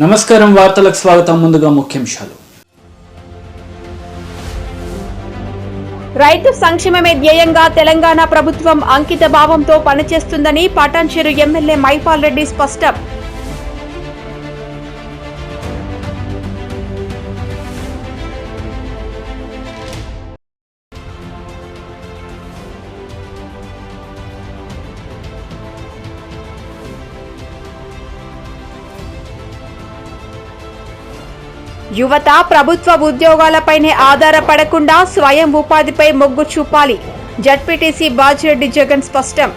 నమస్కారం వార్తలకు స్వాగతం. ముందుగా ముఖ్యాంశాలు. రైతు సంక్షేమమే ధ్యేయంగా తెలంగాణ ప్రభుత్వం అంకిత భావంతో పనిచేస్తుందని పటాన్చెరు ఎమ్మెల్యే మైపాల్ రెడ్డి స్పష్టం. యువత ప్రభుత్వ ఉద్యోగాలపైనే ఆధారపడకుండా స్వయం ఉపాధిపై మొగ్గు చూపాలి. జడ్పీటీసీ బాజిరెడ్డి జగన్ స్పష్టం.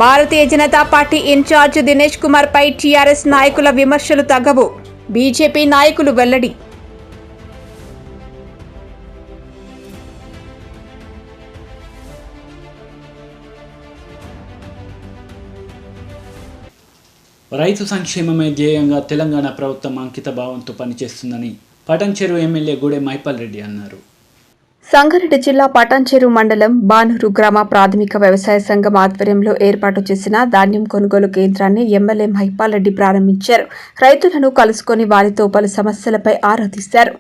భారతీయ జనతా పార్టీ ఇన్ఛార్జ్ దినేష్ కుమార్ పై టీఆర్ఎస్ నాయకుల విమర్శలు తగ్గవు. బీజేపీ నాయకులు వెల్లడి. రైతు సంక్షేమమే ధ్యేయంగా తెలంగాణ ప్రభుత్వం అంకిత భావంతో పనిచేస్తుందని పటాన్చెరు ఎమ్మెల్యే గూడెం మైపాల్ రెడ్డి అన్నారు. సంగారెడ్డి జిల్లా పటాన్చెరు మండలం బానూరు గ్రామ ప్రాథమిక వ్యవసాయ సంఘం ఆధ్వర్యంలో ఏర్పాటు చేసిన ధాన్యం కొనుగోలు కేంద్రాన్ని ఎమ్మెల్యే మైపాల్ రెడ్డి ప్రారంభించారు. రైతులను కలుసుకొని వారితో పలు సమస్యలపై ఆరా తీశారు.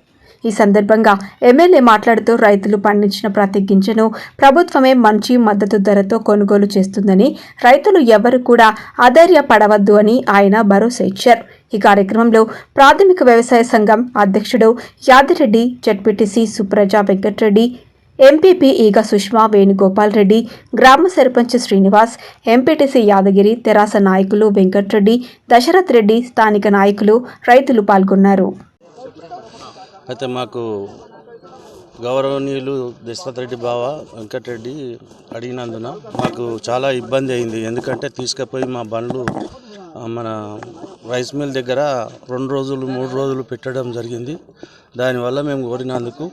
ఈ సందర్భంగా ఎమ్మెల్యే మాట్లాడుతూ రైతులు పండించిన ప్రతి గింజను ప్రభుత్వమే మంచి మద్దతు ధరతో కొనుగోలు చేస్తుందని, రైతులు ఎవరు కూడా అధైర్యపడవద్దు అని ఆయన భరోసా ఇచ్చారు. ఈ కార్యక్రమంలో ప్రాథమిక వ్యవసాయ సంఘం అధ్యక్షుడు యాదిరెడ్డి, జడ్పీటీసీ సుప్రజ వెంకటరెడ్డి, ఎంపీపీ ఈగ సుష్మా వేణుగోపాల్ రెడ్డి, గ్రామ సర్పంచ్ శ్రీనివాస్, ఎంపీటీసీ యాదగిరి, తెరాస నాయకులు వెంకటరెడ్డి, దశరథ్ రెడ్డి, స్థానిక నాయకులు, రైతులు పాల్గొన్నారు. అయితే మాకు గౌరవనీయులు దశరథ్ రెడ్డి బావ వెంకటరెడ్డి అడిగినందున మాకు చాలా ఇబ్బంది అయింది. ఎందుకంటే తీసుకుపోయి మా బండ్లు మన రైస్ మిల్ దగ్గర 2 రోజులు 3 రోజులు పెట్టడం జరిగింది. దానివల్ల మేము కోరినందుకు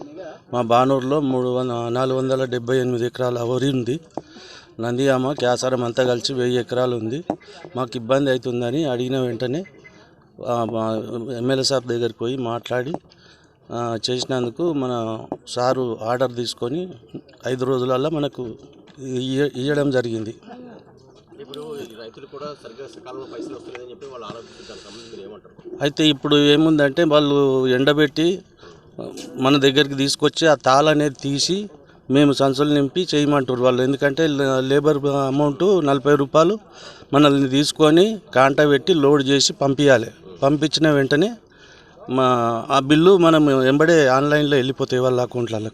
మా బానూరులో 478 ఎకరాల వరి ఉంది. నందియామ క్యాసారం అంతా కలిసి 1000 ఎకరాలు ఉంది. మాకు ఇబ్బంది అవుతుందని అడిగిన వెంటనే ఎమ్మెల్యే సార్ దగ్గరికి పోయి మాట్లాడి చేసినందుకు మన సారు ఆర్డర్ తీసుకొని 5 రోజులలో మనకు ఇవ్వడం జరిగింది. అయితే ఇప్పుడు ఏముందంటే వాళ్ళు ఎండబెట్టి మన దగ్గరికి తీసుకొచ్చి ఆ తాళ అనేది తీసి మేము సంచులు నింపి చేయమంటారు వాళ్ళు. ఎందుకంటే లేబర్ అమౌంట్ 40 రూపాయలు మనల్ని తీసుకొని కాంటా పెట్టి లోడ్ చేసి పంపించాలి. పంపించిన వెంటనే ఆ బిల్లు మనం వెంబడే ఆన్లైన్లో వెళ్ళిపోతాయి వాళ్ళ అకౌంట్లలో.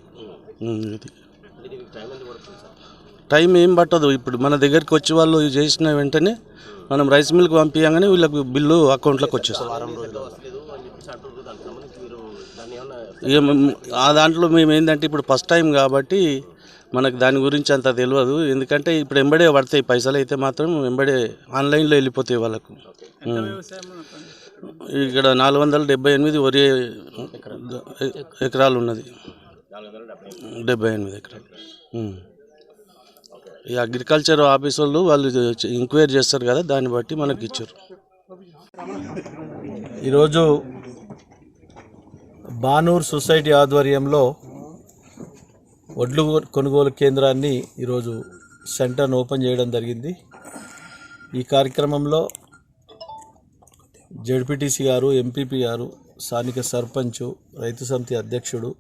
ఇది టైం ఏం పట్టదు. ఇప్పుడు మన దగ్గరికి వచ్చి వాళ్ళు చేసిన వెంటనే మనం రైస్ మిల్కి పంపించగానే వీళ్ళకు బిల్లు అకౌంట్లోకి వచ్చేస్తుంది. ఆ దాంట్లో మేము ఏంటంటే ఇప్పుడు ఫస్ట్ టైం కాబట్టి మనకు దాని గురించి అంత తెలియదు. ఎందుకంటే ఇప్పుడు వెంబడే పడతాయి పైసలు, అయితే మాత్రం వెంబడే ఆన్లైన్లో వెళ్ళిపోతాయి వాళ్ళకు. ఇక్కడ 478 వరి ఎకరాలు ఉన్నది. 78 ఎకరాలు. ఈ అగ్రికల్చర్ ఆఫీస్ వాళ్ళు ఎంక్వైరీ చేస్తారు కదా, దాన్ని బట్టి మనకి ఇచ్చారు. ఈరోజు బానూర్ సొసైటీ ఆధ్వర్యంలో వడ్లు కొనుగోలు కేంద్రాన్ని ఈరోజు సెంటర్ను ఓపెన్ చేయడం జరిగింది. ఈ కార్యక్రమంలో జడ్పీటీసీ గారు, ఎంపీపీ గారు, స్థానిక సర్పంచ్, రైతు సమితి అధ్యక్షుడు,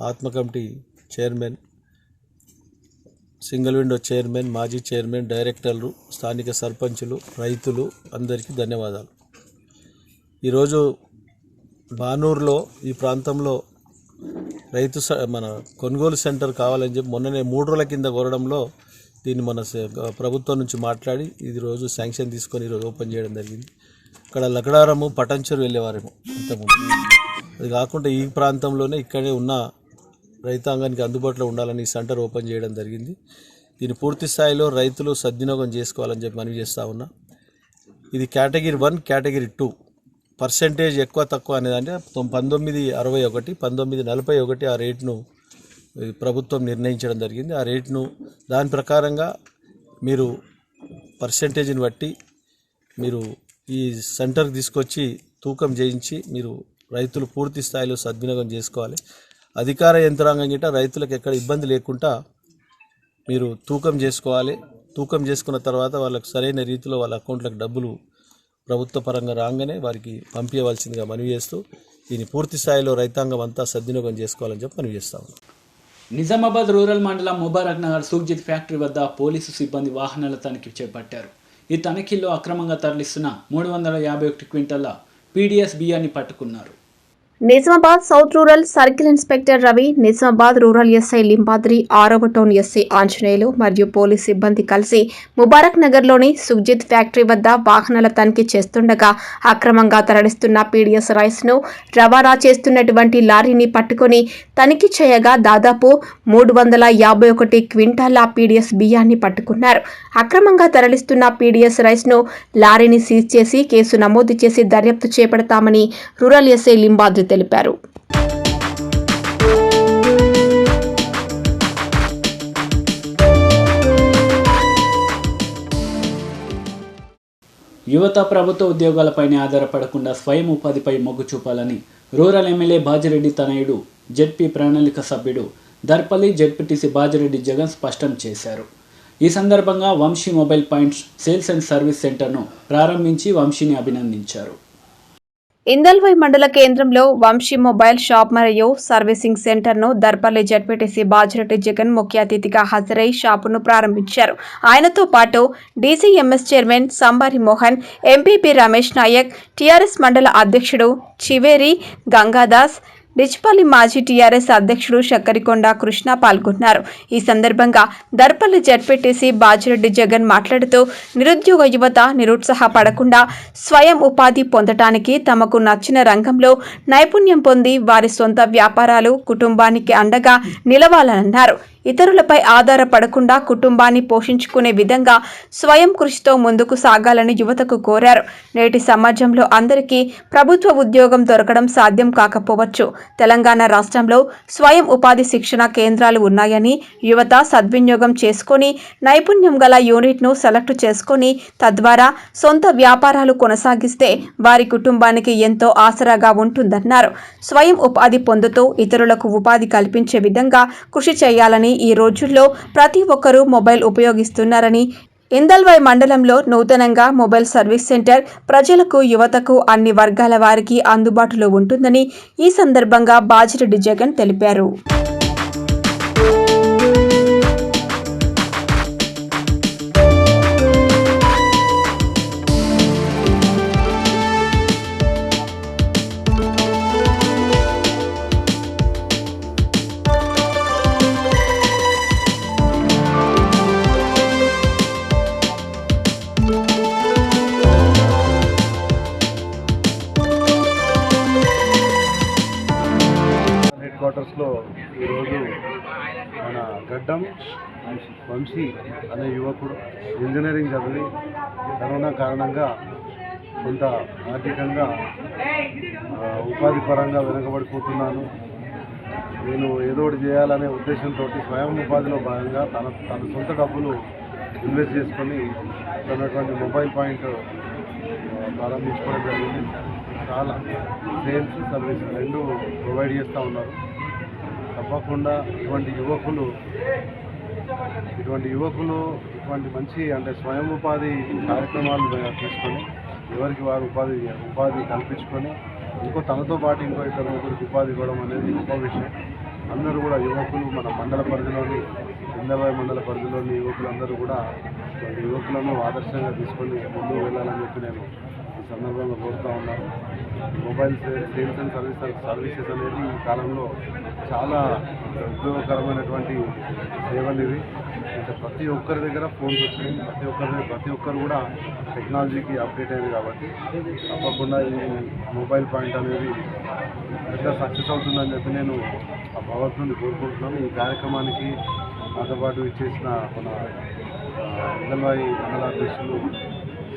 ఆత్మ committee chairman, single window chairman, మాజీ చైర్మన్, డైరెక్టర్లు, స్థానిక సర్పంచులు, రైతులు అందరికీ ధన్యవాదాలు. ఈరోజు బానూరులో ఈ ప్రాంతంలో మన కొనుగోలు సెంటర్ కావాలని చెప్పి మొన్ననే 3 రోజుల కింద కోరడంలో దీన్ని మన ప్రభుత్వం నుంచి మాట్లాడి ఇది రోజు శాంక్షన్ తీసుకొని ఈరోజు ఓపెన్ చేయడం జరిగింది. ఇక్కడ లకడారము, పటాన్చెరు వెళ్ళేవారేమో ఇంతకుముందు. అది కాకుండా ఈ ప్రాంతంలోనే ఇక్కడే ఉన్న రైతాంగానికి అందుబాటులో ఉండాలని ఈ సెంటర్ ఓపెన్ చేయడం జరిగింది. దీన్ని పూర్తి స్థాయిలో రైతులు సద్వినియోగం చేసుకోవాలని చెప్పి మనవి చేస్తూ ఉన్నా. ఇది కేటగిరీ 1, కేటగిరీ 2 పర్సెంటేజ్ ఎక్కువ తక్కువ అనేదంటే 1961, 1941 ఆ రేటును ప్రభుత్వం నిర్ణయించడం జరిగింది. ఆ రేటును దాని ప్రకారంగా మీరు పర్సెంటేజ్ని బట్టి మీరు ఈ సెంటర్కి తీసుకొచ్చి తూకం చేయించి మీరు రైతులు పూర్తి స్థాయిలో సద్వినియోగం చేసుకోవాలి. అధికార యంత్రాంగం గిట్ట రైతులకు ఎక్కడ ఇబ్బంది లేకుండా మీరు తూకం చేసుకోవాలి. తూకం చేసుకున్న తర్వాత వాళ్ళకు సరైన రీతిలో వాళ్ళ అకౌంట్లకు డబ్బులు ప్రభుత్వ పరంగా రాగానే వారికి పంపించవలసిందిగా మనవి చేస్తూ దీన్ని పూర్తి స్థాయిలో రైతాంగం అంతా సద్వినియోగం చేసుకోవాలని చెప్పి మనవి చేస్తాము. నిజామాబాద్ రూరల్ మండలం ముబారక్ నగర్ సుఖ్జిత్ ఫ్యాక్టరీ వద్ద పోలీసు సిబ్బంది వాహనాల తనిఖీ చేపట్టారు. ఈ తనిఖీల్లో అక్రమంగా తరలిస్తున్న 351 క్వింటాల పీడీఎస్ బియ్యాన్ని పట్టుకున్నారు. Nizamabad south rural circle inspector Ravi, Nizamabad rural SI Limbadri, 6వ టౌన్ ఎస్ఐ ఆంజనేయులు మరియు పోలీస్ సిబ్బంది కలిసి ముబారక్ నగర్లోని సుఖ్జిత్ ఫ్యాక్టరీ వద్ద వాహనాల తనిఖీ చేస్తుండగా అక్రమంగా తరలిస్తున్న పీడీఎస్ రైస్ను రవాణా చేస్తున్నటువంటి లారీని పట్టుకొని తనిఖీ చేయగా దాదాపు 351 క్వింటాల పీడీఎస్ బియ్యాన్ని పట్టుకున్నారు. అక్రమంగా తరలిస్తున్న పీడీఎస్ రైస్ను లారీని సీజ్ చేసి కేసు నమోదు చేసి దర్యాప్తు చేపడతామని రూరల్ ఎస్ఐ లింబాద్రి తెలిపారు. యువత ప్రభుత్వ ఉద్యోగాలపైనే ఆధారపడకుండా స్వయం ఉపాధిపై మొగ్గు చూపాలని రూరల్ ఎమ్మెల్యే బాజిరెడ్డి తనయుడు జెడ్పీ ప్రణాళిక సభ్యుడు దర్పల్లి జెడ్పీటీసీ బాజిరెడ్డి జగన్ స్పష్టం చేశారు. ఈ సందర్భంగా Vamshi mobile points sales and service సెంటర్ను ప్రారంభించి వంశీని అభినందించారు. ఇందల్వై మండల కేంద్రంలో వంశీ మొబైల్ షాప్ మరియు సర్వీసింగ్ సెంటర్ను దర్పల్లి జెడ్పీటీసీ బాజిరెడ్డి జగన్ ముఖ్య అతిథిగా హాజరై షాపును ప్రారంభించారు. ఆయనతో పాటు DCMS chairman Sambari Mohan, MPP Ramesh Nayak, TRS మండల అధ్యక్షుడు చివేరి గంగాదాస్, డిచ్పల్లి మాజీ టీఆర్ఎస్ అధ్యక్షుడు శక్కరికొండ కృష్ణ పాల్గొన్నారు. ఈ సందర్భంగా దర్పల్లి జెడ్పీటీసీ బాజిరెడ్డి జగన్ మాట్లాడుతూ నిరుద్యోగ యువత నిరుత్సాహపడకుండా స్వయం ఉపాధి పొందటానికి తమకు నచ్చిన రంగంలో నైపుణ్యం పొంది వారి సొంత వ్యాపారాలు, కుటుంబానికి అండగా నిలవాలన్నారు. ఇతరులపై ఆధారపడకుండా కుటుంబాన్ని పోషించుకునే విధంగా స్వయం కృషితో ముందుకు సాగాలని యువతకు కోరారు. నేటి సమాజంలో అందరికీ ప్రభుత్వ ఉద్యోగం దొరకడం సాధ్యం కాకపోవచ్చు. తెలంగాణ రాష్ట్రంలో స్వయం ఉపాధి శిక్షణ కేంద్రాలు ఉన్నాయని యువత సద్వినియోగం చేసుకొని నైపుణ్యం గల యూనిట్ను సెలెక్ట్ చేసుకొని తద్వారా సొంత వ్యాపారాలు కొనసాగిస్తే వారి కుటుంబానికి ఎంతో ఆసరాగా ఉంటుందన్నారు. స్వయం ఉపాధి పొందుతూ ఇతరులకు ఉపాధి కల్పించే విధంగా కృషి చేయాలని ఈ రోజుల్లో ప్రతి ఒక్కరూ మొబైల్ ఉపయోగిస్తున్నారని, ఇందల్వై మండలంలో నూతనంగా మొబైల్ సర్వీస్ సెంటర్ ప్రజలకు, యువతకు, అన్ని వర్గాల వారికి అందుబాటులో ఉంటుందని ఈ సందర్భంగా బాజిరెడ్డి జగన్ తెలిపారు. క్వార్టర్స్లో ఈరోజు మన గడ్డం వంశీ అనే యువకుడు ఇంజనీరింగ్ చదివి కరోనా కారణంగా కొంత ఆర్థికంగా ఉపాధి పరంగా వెనుకబడిపోతున్నాను, నేను ఏదో ఒకటి చేయాలనే ఉద్దేశంతో స్వయం ఉపాధిలో భాగంగా తన సొంత డబ్బులు ఇన్వెస్ట్ చేసుకొని ఉన్నటువంటి మొబైల్ పాయింట్ ప్రారంభించుకోవడం జరిగింది. చాలా సేల్స్, సర్వీస్ రెండు ప్రొవైడ్ చేస్తూ ఉన్నారు. తప్పకుండా ఇటువంటి యువకులు ఇటువంటి మంచి అంటే స్వయం ఉపాధి కార్యక్రమాలు తీసుకొని ఎవరికి వారు ఉపాధి కల్పించుకొని తనతో పాటు ఇద్దరు ముగ్గురికి ఉపాధి ఇవ్వడం అనేది గొప్ప విషయం. అందరూ కూడా యువకులు మన మండల పరిధిలోని ఇందల్వై మండల పరిధిలోని యువకులందరూ కూడా యువకులను ఆదర్శంగా తీసుకొని ముందుకు వెళ్ళాలని చెప్పి నేను ఈ సందర్భంగా కోరుతూ ఉన్నాను. మొబైల్ సేల్స్ అండ్ సర్వీసెస్ అనేది ఈ కాలంలో చాలా ఉపయోగకరమైనటువంటి సేవలు ఇవి. అంటే ప్రతి ఒక్కరి దగ్గర ఫోన్స్ వచ్చినాయి, ప్రతి ఒక్కరు కూడా టెక్నాలజీకి అప్డేట్ అయింది కాబట్టి తప్పకుండా ఈ మొబైల్ పాయింట్ అనేది పెద్ద సక్సెస్ అవుతుందని చెప్పి నేను ఆ భగవంతుని కోరుకుంటున్నాను. ఈ కార్యక్రమానికి నాతో పాటు ఇచ్చేసిన మన ఇందల్వై మండల అధ్యక్షులు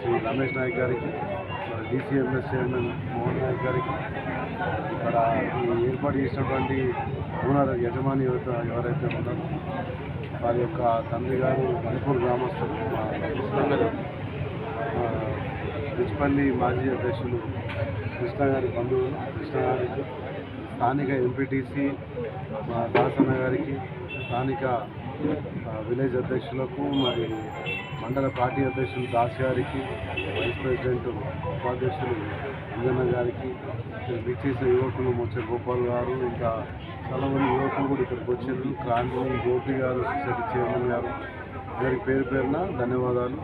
శ్రీ రమేష్ నాయక్ గారికి, మరి డీసీఎంఎస్ చైర్మన్ మోహన్ నాయక్ గారికి, ఇక్కడ ఈ ఏర్పాటు చేసినటువంటి ఓనర్ యజమాని ఎవరైతే ఉన్నారో వారి యొక్క తండ్రి గారు మణిపూర్ గ్రామస్తులు రిచ్పల్లి మాజీ అధ్యక్షులు కృష్ణ గారి బంధువులు కృష్ణ గారికి, స్థానిక ఎంపీటీసీ మా దాసన్న గారికి, స్థానిక విలేజ్ అధ్యక్షులకు, మరి మండల పార్టీ అధ్యక్షులు దాస్ గారికి, వైస్ ప్రెసిడెంట్ ఉపాధ్యక్షులు అంజన్న గారికి, విచ్చేసిన యువకులు మొచ్చ గోపాల్ గారు, ఇంకా చాలామంది యువకులు కూడా ఇక్కడికి వచ్చారు. క్రాంతిని గోపి గారు, సొసైటీ చైర్మన్ గారు, అందరికి పేరు పేరున ధన్యవాదాలు.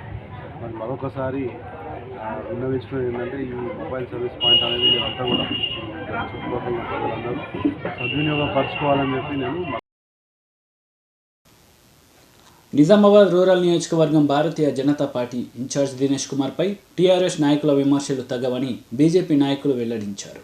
మరి మరొకసారి విన్నవించడం ఏంటంటే ఈ మొబైల్ సర్వీస్ పాయింట్ అనేది అంతా కూడా చుట్టుపక్కల ప్రజలందరూ సద్వినియోగపరచుకోవాలని చెప్పి నేను. నిజామాబాద్ రూరల్ నియోజకవర్గం భారతీయ జనతా పార్టీ ఇన్ఛార్జ్ దినేష్ కుమార్పై టీఆర్ఎస్ నాయకుల విమర్శలు తగ్గవని బీజేపీ నాయకులు వెల్లడించారు.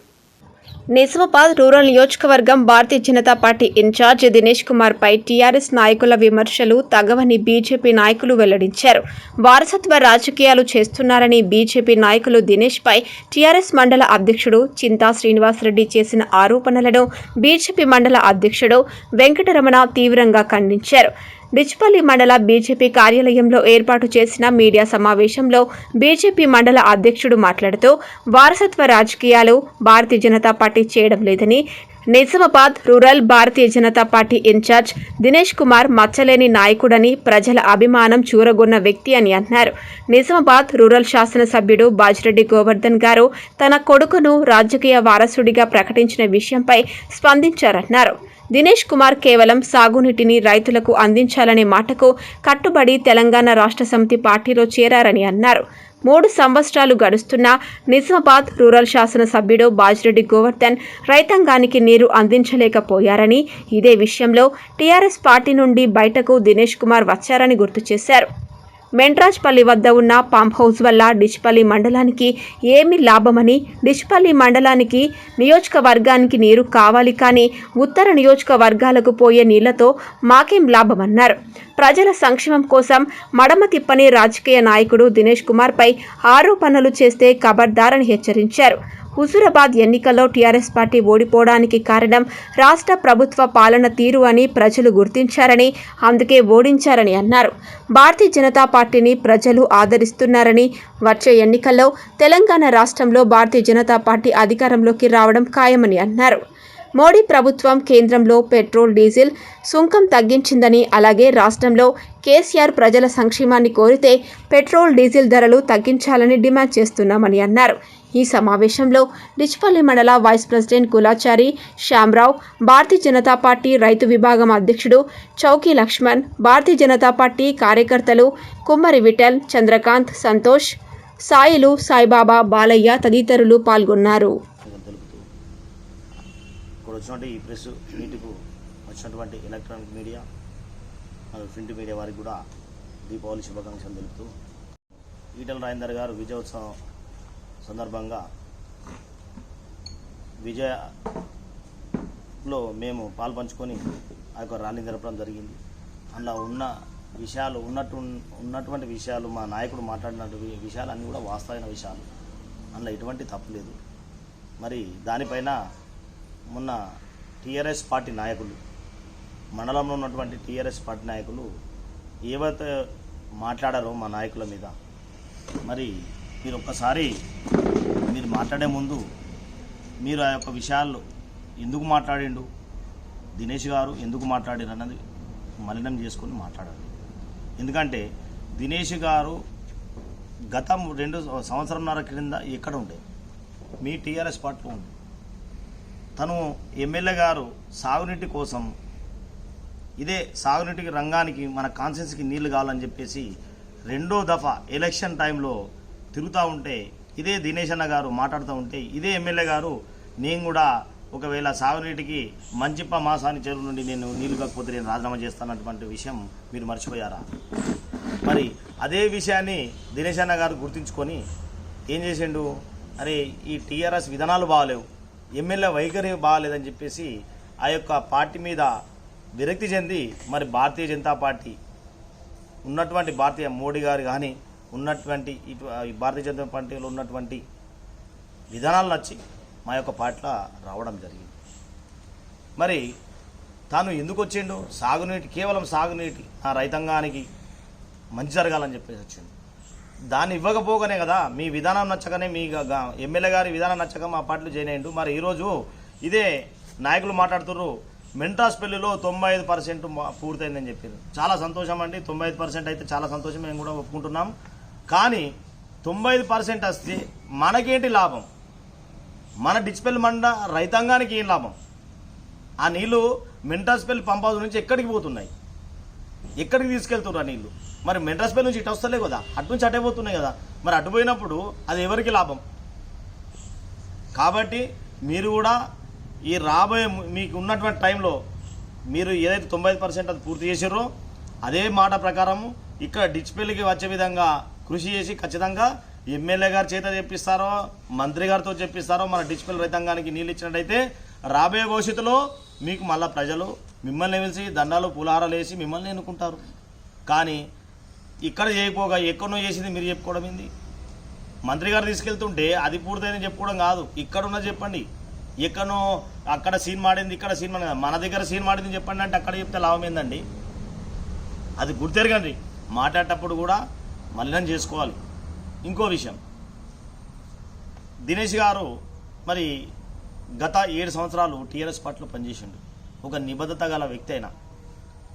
నిజామాబాద్ రూరల్ నియోజకవర్గం భారతీయ జనతా పార్టీ ఇన్ఛార్జ్ దినేష్ కుమార్ పై టీఆర్ఎస్ నాయకుల విమర్శలు తగవని బీజేపీ నాయకులు వెల్లడించారు. వారసత్వ రాజకీయాలు చేస్తున్నారని బీజేపీ నాయకులు దినేష్ పై టీఆర్ఎస్ మండల అధ్యక్షుడు చింతా శ్రీనివాసరెడ్డి చేసిన ఆరోపణలను బీజేపీ మండల అధ్యక్షుడు వెంకటరమణ తీవ్రంగా ఖండించారు. డిచ్పల్లి మండల బీజేపీ కార్యాలయంలో ఏర్పాటు చేసిన మీడియా సమావేశంలో బీజేపీ మండల అధ్యక్షుడు మాట్లాడుతూ వారసత్వ రాజకీయాలు భారతీయ జనతా పార్టీ చేయడం లేదని, నిజామాబాద్ రూరల్ భారతీయ జనతా పార్టీ ఇన్ఛార్జ్ దినేష్ కుమార్ మచ్చలేని నాయకుడని, ప్రజల అభిమానం చూరగొన్న వ్యక్తి అని అన్నారు. నిజామాబాద్ రూరల్ శాసనసభ్యుడు బాజిరెడ్డి గోవర్ధన్ గారు తన కొడుకును రాజకీయ వారసుడిగా ప్రకటించిన విషయంపై స్పందించారన్నారు. దినేష్ కుమార్ కేవలం సాగునీటిని రైతులకు అందించాలనే మాటకు కట్టుబడి తెలంగాణ రాష్ట్ర సమితి పార్టీలో చేరారని అన్నారు. 3 సంవత్సరాలు గడుస్తున్నా నిజామాబాద్ రూరల్ శాసనసభ్యుడు బాజిరెడ్డి గోవర్ధన్ రైతాంగానికి నీరు అందించలేకపోయారని, ఇదే విషయంలో టీఆర్ఎస్ పార్టీ నుండి బయటకు దినేష్ కుమార్ వచ్చారని గుర్తు చేశారు. మెంట్రాజ్పల్లి వద్ద ఉన్న పంప్ హౌస్ వల్ల డిచ్పల్లి మండలానికి ఏమి లాభమని, డిచ్పల్లి మండలానికి నియోజకవర్గానికి నీరు కావాలి కానీ ఉత్తర నియోజకవర్గాలకు పోయే నీళ్లతో మాకేం లాభమన్నారు. ప్రజల సంక్షేమం కోసం మడమ తిప్పని రాజకీయ నాయకుడు దినేష్ కుమార్పై ఆరోపణలు చేస్తే ఖబర్దారని హెచ్చరించారు. హుజూరాబాద్ ఎన్నికల్లో టీఆర్ఎస్ పార్టీ ఓడిపోవడానికి కారణం రాష్ట్ర ప్రభుత్వ పాలన తీరు అని ప్రజలు గుర్తించారని, అందుకే ఓడించారని అన్నారు. భారతీయ జనతా పార్టీని ప్రజలు ఆదరిస్తున్నారని, వచ్చే ఎన్నికల్లో తెలంగాణ రాష్ట్రంలో భారతీయ జనతా పార్టీ అధికారంలోకి రావడం ఖాయమని అన్నారు. మోడీ ప్రభుత్వం కేంద్రంలో పెట్రోల్, డీజిల్ సుంకం తగ్గించిందని, అలాగే రాష్ట్రంలో కేసీఆర్ ప్రజల సంక్షేమాన్ని కోరితే పెట్రోల్, డీజిల్ ధరలు తగ్గించాలని డిమాండ్ చేస్తున్నామని అన్నారు. ఈ సమావేశంలో డిచ్పల్లి మండల వైస్ ప్రెసిడెంట్ కులాచారి శ్యామరావు, భారతీయ జనతా పార్టీ రైతు విభాగం అధ్యక్షుడు చౌకీ లక్ష్మణ్, భారతీయ జనతా పార్టీ కార్యకర్తలు కుమ్మరి విఠల్, చంద్రకాంత్, సంతోష్, సాయిలు, సాయిబాబా, బాలయ్య తదితరులు పాల్గొన్నారు. వచ్చినటువంటి ఈ ప్రెస్ మీట్కు వచ్చినటువంటి ఎలక్ట్రానిక్ మీడియా, ప్రింట్ మీడియా వారికి కూడా దీపావళి శుభాకాంక్షలు తెలుపుతూ, ఈటల రాజేందర్ గారు విజయోత్సవం సందర్భంగా విజయలో మేము పాల్పంచుకొని ఆ యొక్క ర్యాలీ జరపడం జరిగింది. అందులో ఉన్న విషయాలు ఉన్నటువంటి విషయాలు, మా నాయకుడు మాట్లాడినటువంటి విషయాలు అన్నీ కూడా వాస్తవమైన విషయాలు, అందులో ఎటువంటి తప్పు లేదు. మరి దానిపైన మొన్న టీఆర్ఎస్ పార్టీ నాయకులు, మండలంలో ఉన్నటువంటి టీఆర్ఎస్ పార్టీ నాయకులు ఏవైతే మాట్లాడారో మా నాయకుల మీద, మరి మీరు ఒక్కసారి మీరు మాట్లాడే ముందు మీరు ఆ యొక్క విషయాలు ఎందుకు మాట్లాడిండు, దినేష్ గారు ఎందుకు మాట్లాడారు అన్నది మలినం చేసుకొని మాట్లాడాలి. ఎందుకంటే దినేష్ గారు గతం 2 సంవత్సరంన్నర క్రింద ఎక్కడ ఉండే, మీ టీఆర్ఎస్ పార్టీలో ఉంది. తను ఎమ్మెల్యే గారు సాగునీటి కోసం, ఇదే సాగునీటికి రంగానికి మన కాన్స్టిట్యున్సీకి నీళ్లు కావాలని చెప్పేసి 2వ దఫా ఎలక్షన్ టైంలో తిరుగుతూ ఉంటే, ఇదే దినేష్ అన్న గారు మాట్లాడుతూ ఉంటే, ఇదే ఎమ్మెల్యే గారు నేను కూడా ఒకవేళ సాగునీటికి మంచిప్ప మాసాని చెరువు నుండి నేను నీళ్లు కాకపోతే నేను రాజీనామా చేస్తానటువంటి విషయం మీరు మర్చిపోయారా? మరి అదే విషయాన్ని దినేష్ అన్న గారు గుర్తుంచుకొని ఏం చేసిండు, అరే ఈ టీఆర్ఎస్ విధానాలు బాగాలేవు, ఎమ్మెల్యే వైఖరి బాగాలేదని చెప్పేసి ఆ యొక్క పార్టీ మీద విరక్తి చెంది, మరి భారతీయ జనతా పార్టీ ఉన్నటువంటి భారతీయ మోడీ గారు కానీ ఉన్నటువంటి భారతీయ జనతా పార్టీలో ఉన్నటువంటి విధానాలు నచ్చి మా యొక్క పార్టీలో రావడం జరిగింది. మరి తాను ఎందుకు వచ్చిండు, సాగునీటి, కేవలం సాగునీటి ఆ రైతాంగానికి మంచి జరగాలని చెప్పేసి వచ్చిండు. దాన్ని ఇవ్వకపోగానే కదా మీ విధానం నచ్చకనే మీ ఎమ్మెల్యే గారి విధానం నచ్చక మా పార్టీలు జాయిన్ అయ్యిండు. మరి ఈరోజు ఇదే నాయకులు మాట్లాడుతున్నారు మెంట్రాస్పల్లిలో 95% పూర్తయిందని చెప్పారు. చాలా సంతోషం అండి, 95% అయితే చాలా సంతోషం, మేము కూడా ఒప్పుకుంటున్నాం. కానీ 95% వస్తే మనకేంటి లాభం? మన డిచ్పల్లి మండ రైతాంగానికి ఏం లాభం? ఆ నీళ్లు మెంట్రాస్పల్లి పంప్ హౌస్ నుంచి ఎక్కడికి పోతున్నాయి, ఎక్కడికి తీసుకెళ్తున్నారు ఆ నీళ్లు? మరి మెంట్రాస్పల్లి నుంచి ఇటు వస్తలే కదా, అటు నుంచి అటే పోతున్నాయి కదా. మరి అటు పోయినప్పుడు అది ఎవరికి లాభం? కాబట్టి మీరు కూడా ఈ రాబోయే మీకు ఉన్నటువంటి టైంలో మీరు ఏదైతే 95% అది పూర్తి చేసారో అదే మాట ప్రకారము ఇక్కడ డిచ్పల్లికి వచ్చే విధంగా కృషి చేసి ఖచ్చితంగా ఎమ్మెల్యే గారి చేత చెప్పిస్తారో మంత్రి గారితో చెప్పిస్తారో మన డిచ్పల్లి రైతాంగానికి నీళ్ళు ఇచ్చినట్టయితే రాబోయే భవిష్యత్తులో మీకు మళ్ళీ ప్రజలు మిమ్మల్ని పిలిచి దండాలు పులారాలు వేసి మిమ్మల్ని ఎన్నుకుంటారు. కానీ ఇక్కడ చేయకపోగా ఎక్కడనో చేసింది మీరు చెప్పుకోవడం ఏంది? మంత్రి గారు తీసుకెళ్తుంటే అది పూర్తయిందని చెప్పుకోవడం కాదు, ఇక్కడ ఉన్నది చెప్పండి. ఎక్కడనో అక్కడ సీన్ మాడింది, ఇక్కడ సీన్ మాడింది, మన దగ్గర సీన్ మాడింది చెప్పండి అంటే అక్కడ చెప్తే లాభం ఏందండి? అది గుర్తెరగండి. మాట్లాడేటప్పుడు కూడా మలినం చేసుకోవాలి. ఇంకో విషయం, దినేష్ గారు మరి గత 7 సంవత్సరాలు టీఆర్ఎస్ పార్టీలో పనిచేసిండు. ఒక నిబద్ధత గల వ్యక్తి అయినా,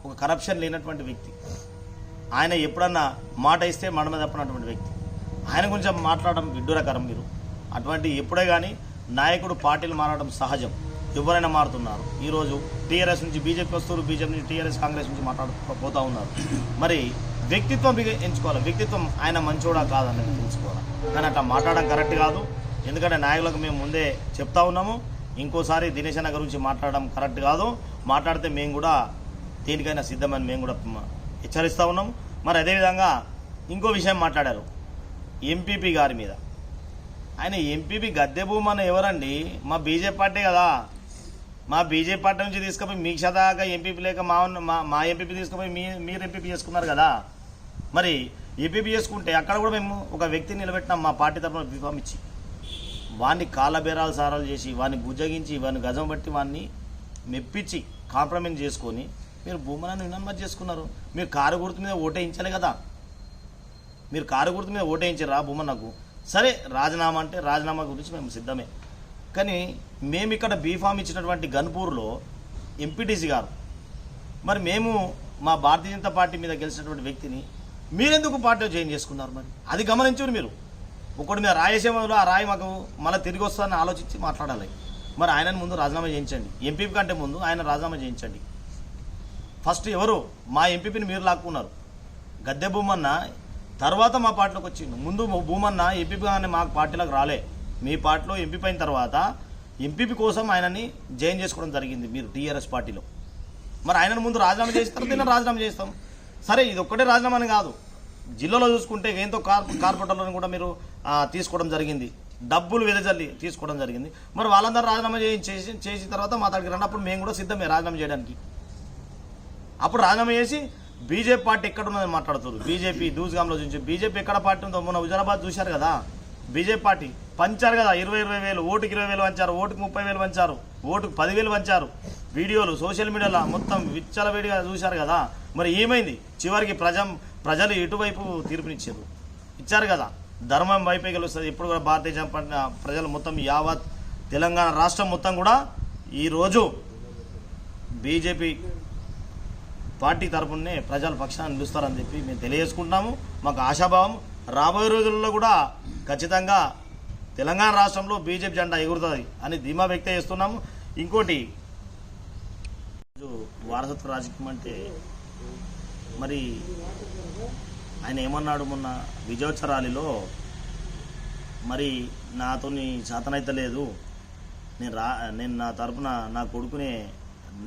ఒక కరప్షన్ లేనటువంటి వ్యక్తి. ఆయన ఎప్పుడన్నా మాట ఇస్తే మడమ తప్పనటువంటి వ్యక్తి. ఆయన గురించి మాట్లాడడం విడ్డూరకరం. మీరు అటువంటి ఎప్పుడే కానీ నాయకుడు పార్టీలు మారడం సహజం, ఎవరైనా మారుతున్నారు. ఈరోజు టీఆర్ఎస్ నుంచి బీజేపీ వస్తారు, బీజేపీ నుంచి టీఆర్ఎస్, కాంగ్రెస్ నుంచి మాట్లాడుకోపోతూ ఉన్నారు. మరి వ్యక్తిత్వం ఎంచుకోవాలి. వ్యక్తిత్వం ఆయన మంచోడా కాదన్నది తెలుసుకోవాలి. కానీ అట్లా మాట్లాడడం కరెక్ట్ కాదు. ఎందుకంటే నాయకులకు మేము ముందే చెప్తా ఉన్నాము, ఇంకోసారి దినేష్ అన్న గురించి మాట్లాడడం కరెక్ట్ కాదు. మాట్లాడితే మేము కూడా దేనికైనా సిద్ధమని మేము కూడా హెచ్చరిస్తూ ఉన్నాము. మరి అదేవిధంగా ఇంకో విషయం మాట్లాడారు ఎంపీపీ గారి మీద. ఆయన ఎంపీపీ గద్దె భూమన్న ఎవరండి? మా బీజేపీ పార్టీ కదా. మా బీజేపీ పార్టీ నుంచి తీసుకుపోయి మీకు సదాగా ఎంపీపీ లేక మా ఎంపీపీ తీసుకుపోయి మీరు ఎంపీపీ చేసుకున్నారు కదా. మరి ఎంపీపీ చేసుకుంటే అక్కడ కూడా మేము ఒక వ్యక్తిని నిలబెట్టినాం మా పార్టీ తరఫున బీఫామ్ ఇచ్చి. వాడిని కాళ్ళబేరాలు సారాలు చేసి, వాడిని బుజ్జగించి, వాడిని గజం బట్టి వాడిని మెప్పించి కాంప్రమైజ్ చేసుకొని మీరు భూమనను వినమ్మతి చేసుకున్నారు. మీరు కారు గుర్తు మీద ఓటేయించలే కదా. మీరు కారు గుర్తు మీద ఓటేయించారా భూమన్నకు? సరే, రాజీనామా అంటే రాజీనామా గురించి మేము సిద్ధమే. కానీ మేము ఇక్కడ బీఫామ్ ఇచ్చినటువంటి గన్పూర్లో ఎంపీటీసీ గారు, మరి మేము మా భారతీయ జనతా పార్టీ మీద గెలిచినటువంటి వ్యక్తిని మీరెందుకు పార్టీలో జాయిన్ చేసుకున్నారు? మరి అది గమనించుని మీరు. ఒకటి మీద రాయేసే మొదలు ఆ రాయి మాకు మళ్ళీ తిరిగి వస్తుందని ఆలోచించి మాట్లాడాలి. మరి ఆయనను ముందు రాజీనామా చేయించండి. ఎంపీ కంటే ముందు ఆయన రాజీనామా చేయించండి. ఫస్ట్ ఎవరు? మా ఎంపీపీని మీరు లాక్కున్నారు. గద్దె భూమన్న తర్వాత మా పార్టీలోకి వచ్చిండు. ముందు భూమన్న ఎంపీపీగానే మా పార్టీలోకి రాలే. మీ పార్టీలో ఎంపీపీ అయిన తర్వాత ఎంపీపీ కోసం ఆయనని జాయిన్ చేసుకోవడం జరిగింది మీరు టీఆర్ఎస్ పార్టీలో. మరి ఆయనను ముందు రాజీనామా చేస్తారు, దీన్ని రాజీనామా చేస్తాం. సరే, ఇది ఒక్కటే రాజీనామా అని కాదు, జిల్లాలో చూసుకుంటే ఎంతో కార్పొరేటర్లను కూడా మీరు తీసుకోవడం జరిగింది, డబ్బులు వెదజల్లి తీసుకోవడం జరిగింది. మరి వాళ్ళందరూ రాజీనామా చేసిన తర్వాత మా దగ్గర రండి, అప్పుడు మేము కూడా సిద్ధమే రాజీనామా చేయడానికి. అప్పుడు రాజీనామా చేసి బీజేపీ పార్టీ ఎక్కడ ఉన్నదని మాట్లాడుతారు. బీజేపీ దూసుగాంలో చూసి బీజేపీ ఎక్కడ పార్టీ ఉందో మొన్న హుజరాబాద్ చూశారు కదా. బీజేపీ పార్టీ పంచారు కదా, 20 వేలు, ఓటుకి 20 వేలు పంచారు, ఓటుకు 30 వేలు పంచారు, ఓటుకు 10 వేలు పంచారు. వీడియోలు సోషల్ మీడియాలో మొత్తం విచ్చలవేడిగా చూశారు కదా. మరి ఏమైంది? చివరికి ప్రజలు ఎటువైపు తీర్పునిచ్చారు? ఇచ్చారు కదా, ధర్మం వైపే గెలుస్తుంది. ఇప్పుడు కూడా భారతీయ జనతా పార్టీ ప్రజలు మొత్తం యావత్ తెలంగాణ రాష్ట్రం మొత్తం కూడా ఈరోజు బీజేపీ పార్టీ తరపునే ప్రజల పక్షాన్ని నిలుస్తారని చెప్పి మేము తెలియజేసుకుంటున్నాము. మాకు ఆశాభావం రాబోయే రోజుల్లో కూడా ఖచ్చితంగా తెలంగాణ రాష్ట్రంలో బీజేపీ జెండా ఎగురుతుంది అని ధీమా వ్యక్తం చేస్తున్నాము. ఇంకోటి, వారసత్వ రాజకీయం అంటే మరి ఆయన ఏమన్నాడు మొన్న విజయోత్సవ ర్యాలీలో, మరి నాతో శాతనైతే లేదు, నేను నా తరపున నా కొడుకునే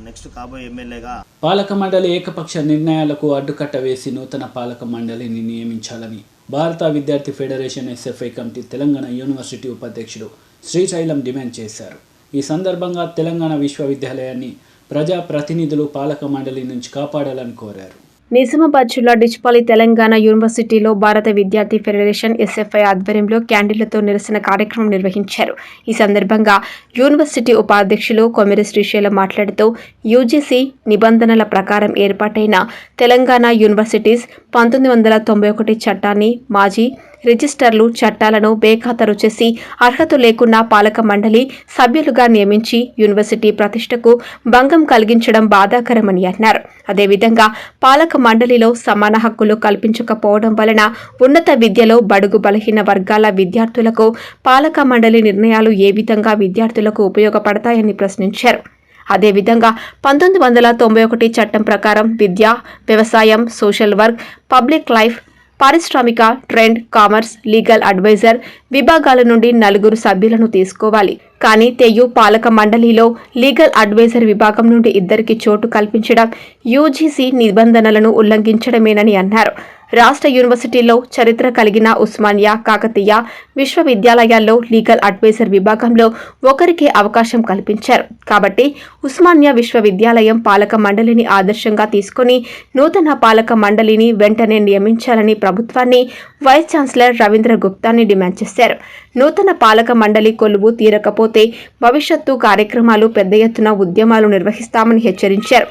నెక్స్ట్ కాబోయే ఎమ్మెల్యేగా. పాలక మండలి ఏకపక్ష నిర్ణయాలకు అడ్డుకట్ట వేసి నూతన పాలక మండలిని నియమించాలని భారత విద్యార్థి federation SFI committee Telangana university ఉపాధ్యక్షుడు శ్రీశైలం డిమాండ్ చేశారు. ఈ సందర్భంగా తెలంగాణ విశ్వవిద్యాలయాన్ని ప్రజాప్రతినిధులు పాలక మండలి నుంచి కాపాడాలని కోరారు. నిజామాబాద్ జిల్లా డిచ్పల్లి తెలంగాణ యూనివర్సిటీలో భారత విద్యార్థి ఫెడరేషన్ ఎస్ఎఫ్ఐ ఆధ్వర్యంలో క్యాండిళ్లతో నిరసన కార్యక్రమం నిర్వహించారు. ఈ సందర్భంగా యూనివర్సిటీ ఉపాధ్యక్షులు కొమిరి శ్రీశైలం మాట్లాడుతూ యూజీసీ నిబంధనల ప్రకారం ఏర్పాటైన తెలంగాణ యూనివర్సిటీస్ 1991 చట్టాన్ని మాజీ రిజిస్టర్లు చట్టాలను బేఖాతరు చేసి అర్హత లేకున్నా పాలక మండలి సభ్యులుగా నియమించి యూనివర్సిటీ ప్రతిష్టకు భంగం కలిగించడం బాధాకరమని అన్నారు. అదేవిధంగా పాలక మండలిలో సమాన హక్కులు కల్పించకపోవడం వలన ఉన్నత విద్యలో బడుగు బలహీన వర్గాల విద్యార్థులకు పాలక మండలి నిర్ణయాలు ఏ విధంగా విద్యార్థులకు ఉపయోగపడతాయని ప్రశ్నించారు. అదేవిధంగా 1991 చట్టం ప్రకారం విద్య, వ్యవసాయం, సోషల్ వర్క్, పబ్లిక్ లైఫ్, పారిశ్రామిక, ట్రెండ్, కామర్స్, లీగల్ అడ్వైజర్ విభాగాల నుండి 4 సభ్యులను తీసుకోవాలి. కానీ తెయు పాలక మండలిలో లీగల్ అడ్వైజర్ విభాగం నుండి 2కి చోటు కల్పించడం యూజీసీ నిబంధనలను ఉల్లంఘించడమేనని అన్నారు. రాష్ట్ర యూనివర్సిటీల్లో చరిత్ర కలిగిన ఉస్మానియా, కాకతీయ విశ్వవిద్యాలయాల్లో లీగల్ అడ్వైజర్ విభాగంలో ఒకరికే అవకాశం కల్పించారు. కాబట్టి ఉస్మానియా విశ్వవిద్యాలయం పాలక మండలిని ఆదర్శంగా తీసుకుని నూతన పాలక మండలిని వెంటనే నియమించాలని ప్రభుత్వాన్ని వైస్ ఛాన్సలర్ రవీంద్ర గుప్తాని డిమాండ్ చేశారు. నూతన పాలక మండలి కొలువు తీరకపోతే భవిష్యత్తు కార్యక్రమాలు పెద్ద ఎత్తున ఉద్యమాలు నిర్వహిస్తామని హెచ్చరించారు.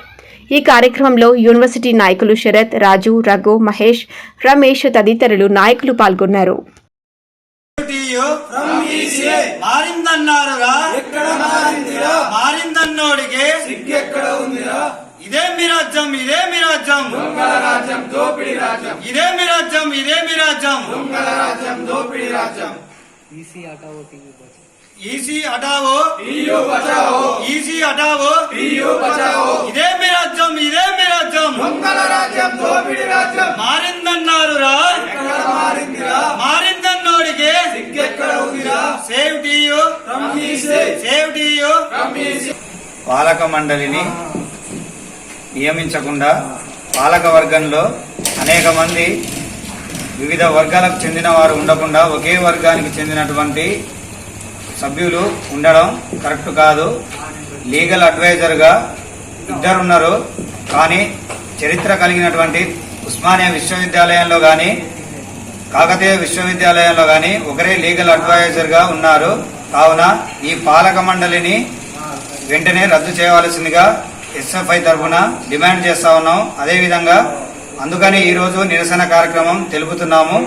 ఈ కార్యక్రమంలో యూనివర్సిటీ నాయకులు శరత్, రాజు, రఘు, మహేష్, రమేష్ తదితరులు నాయకులు పాల్గొన్నారు. ఈసీ హటావో టీయూ బచావో, ఈసీ హటావో టీయూ బచావో, ఇదే మీ రాజ్యం, ఇదే మీ రాజ్యం, దొంగల రాజ్యం, దోపిడి రాజ్యం. మారిందన్నారురా, ఎక్కడ మారిందిరా, మారిందన్నోడికి సిగ్గెక్కడ ఉందిరా. Save TU from EC, save TU from EC. పాలక మండలిని నియమించకుండా పాలక వర్గంలో అనేక మంది వివిధ వర్గాలకు చెందిన వారు ఉండకుండా ఒకే వర్గానికి చెందినటువంటి సభ్యులు ఉండడం కరెక్ట్ కాదు. లీగల్ అడ్వైజర్గా 2 ఉన్నారు. కానీ చరిత్ర కలిగినటువంటి ఉస్మానియా విశ్వవిద్యాలయంలో కానీ కాకతీయ విశ్వవిద్యాలయంలో కానీ ఒకరే లీగల్ అడ్వైజర్గా ఉన్నారు. కావున ఈ పాలక మండలిని వెంటనే రద్దు చేయవలసిందిగా ఎస్ఎఫ్ఐ తరఫున డిమాండ్ చేస్తా ఉన్నాం. అదేవిధంగా అందుకని ఈరోజు నిరసన కార్యక్రమం తెలుపుతున్నాము.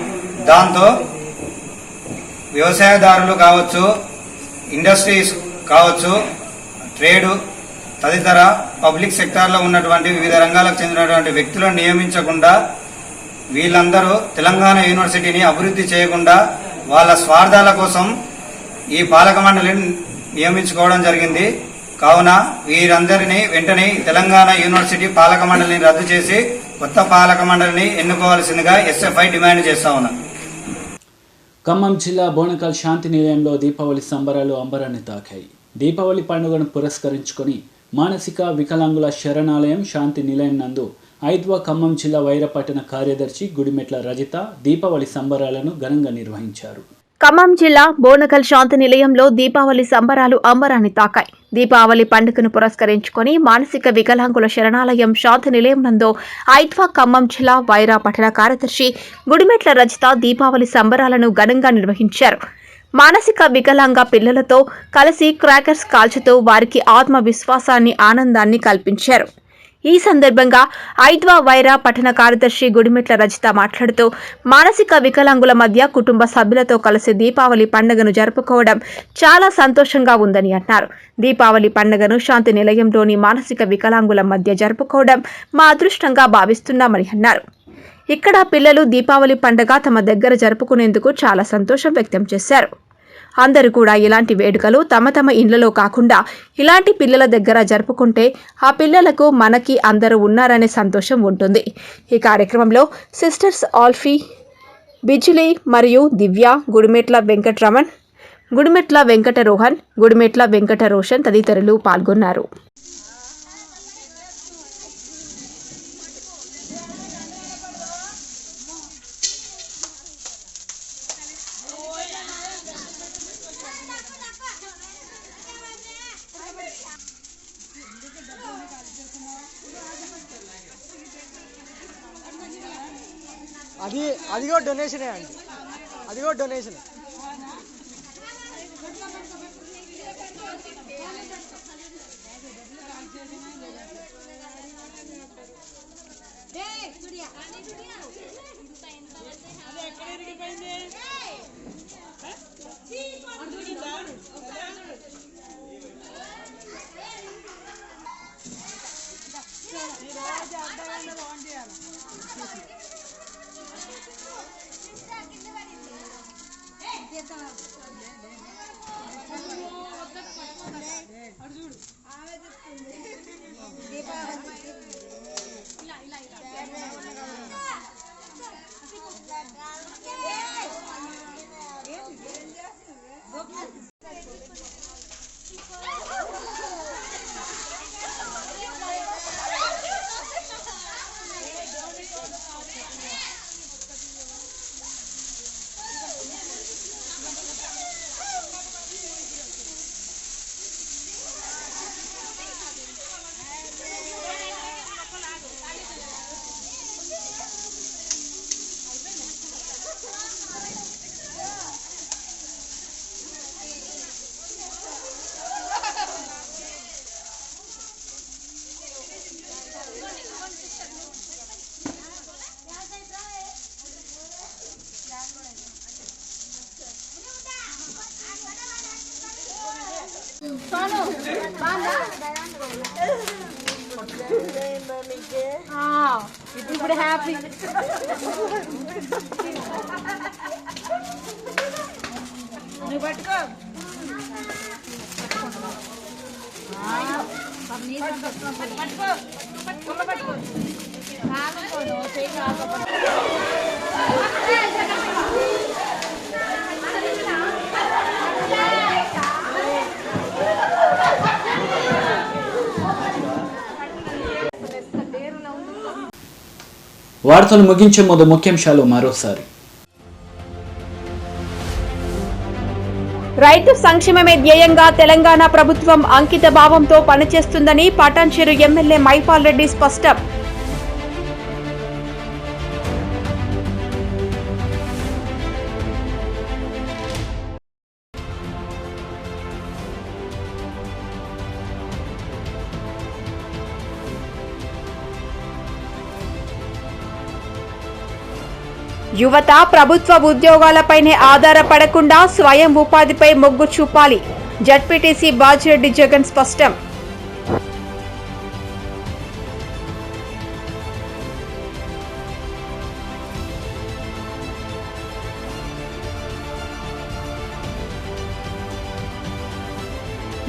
దాంతో వ్యవసాయదారులు కావచ్చు, ఇండస్ట్రీస్ కావచ్చు, ట్రేడు తదితర పబ్లిక్ సెక్టార్లో ఉన్నటువంటి వివిధ రంగాలకు చెందినటువంటి వ్యక్తులను నియమించకుండా వీళ్ళందరూ తెలంగాణ యూనివర్సిటీని అభివృద్ధి చేయకుండా వాళ్ళ స్వార్థాల కోసం ఈ పాలక మండలిని నియమించుకోవడం జరిగింది. కావున వీరందరినీ వెంటనే తెలంగాణ యూనివర్సిటీ పాలక మండలిని రద్దు చేసి కొత్త పాలక మండలిని ఎన్నుకోవాల్సిందిగా ఎస్ఎఫ్ఐ డిమాండ్ చేస్తా ఉన్నాం. ఖమ్మం జిల్లా బోనకల్ శాంతి నిలయంలో దీపావళి సంబరాలు అంబరాన్ని తాకాయి. దీపావళి పండుగను పురస్కరించుకొని మానసిక వికలాంగుల శరణాలయం శాంతి నిలయం నందు 5వ ఖమ్మం జిల్లా వైరపట్టణ కార్యదర్శి గుడిమెట్ల రజిత దీపావళి సంబరాలను ఘనంగా నిర్వహించారు. ఖమ్మం జిల్లా బోనకల్ శాంతి నిలయంలో దీపావళి సంబరాలు అంబరాన్ని తాకాయి. దీపావళి పండుగను పురస్కరించుకొని మానసిక వికలాంగుల శరణాలయం శాంతి నిలయం నందు 5వ ఖమ్మం జిల్లా వైరా పట్టణ కార్యదర్శి గుడిమెట్ల రజిత దీపావళి సంబరాలను ఘనంగా నిర్వహించారు. మానసిక వికలాంగ పిల్లలతో కలిసి క్రాకర్స్ కాల్చుతూ వారికి ఆత్మవిశ్వాసాన్ని, ఆనందాన్ని కల్పించారు. ఈ సందర్భంగా 5వ వైరా పట్టణ కార్యదర్శి గుడిమెట్ల రజిత మాట్లాడుతూ మానసిక వికలాంగుల మధ్య కుటుంబ సభ్యులతో కలిసి దీపావళి పండుగను జరుపుకోవడం చాలా సంతోషంగా ఉందని అన్నారు. దీపావళి పండుగను శాంతి నిలయంలోని మానసిక వికలాంగుల మధ్య జరుపుకోవడం మా అదృష్టంగా భావిస్తున్నామని అన్నారు. ఇక్కడ పిల్లలు దీపావళి పండుగ తమ దగ్గర జరుపుకునేందుకు చాలా సంతోషం వ్యక్తం చేశారు. అందరూ కూడా ఇలాంటి వేడుకలు తమ తమ ఇండ్లలో కాకుండా ఇలాంటి పిల్లల దగ్గర జరుపుకుంటే ఆ పిల్లలకు మనకి అందరూ ఉన్నారనే సంతోషం ఉంటుంది. ఈ కార్యక్రమంలో సిస్టర్స్ ఆల్ఫీ, బిజులి మరియు దివ్య, గుడిమెట్ల వెంకటరమణ్, గుడిమెట్ల వెంకట రోహన్, గుడిమెట్ల వెంకట రోషన్ తదితరులు పాల్గొన్నారు. అది కూడా డొనేషనే అండి, అది కూడా డొనేషనే. ఇప్పుడు హ్యాపీ నువ్వు పట్టుకో వార్తలు ముగించే ముందు ముఖ్యాంశాలు మరోసారి. రైతు సంక్షేమమే ధ్యేయంగా తెలంగాణ ప్రభుత్వం అంకిత భావంతో పనిచేస్తుందని పటాన్చెరు ఎమ్మెల్యే మైపాల్ రెడ్డి స్పష్టం. యువత ప్రభుత్వ ఉద్యోగాలపైనే ఆధారపడకుండా స్వయం ఉపాధిపై మొగ్గు చూపాలి. జడ్పీటీసీ బాజిరెడ్డి జగన్ స్పష్టం.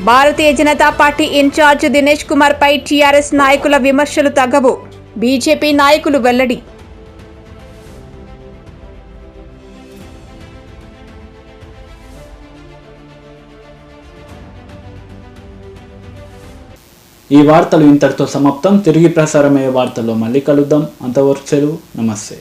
భారతీయ జనతా పార్టీ ఇన్ఛార్జ్ దినేష్ కుమార్ పై టీఆర్ఎస్ నాయకుల విమర్శలు తగ్గవు. బీజేపీ నాయకులు వెల్లడి. ఈ వార్తలు ఇంతటితో సమాప్తం. తిరిగి ప్రసారమయ్యే వార్తల్లో మళ్ళీ కలుద్దాం. అంతవరకు సెలవు. నమస్తే.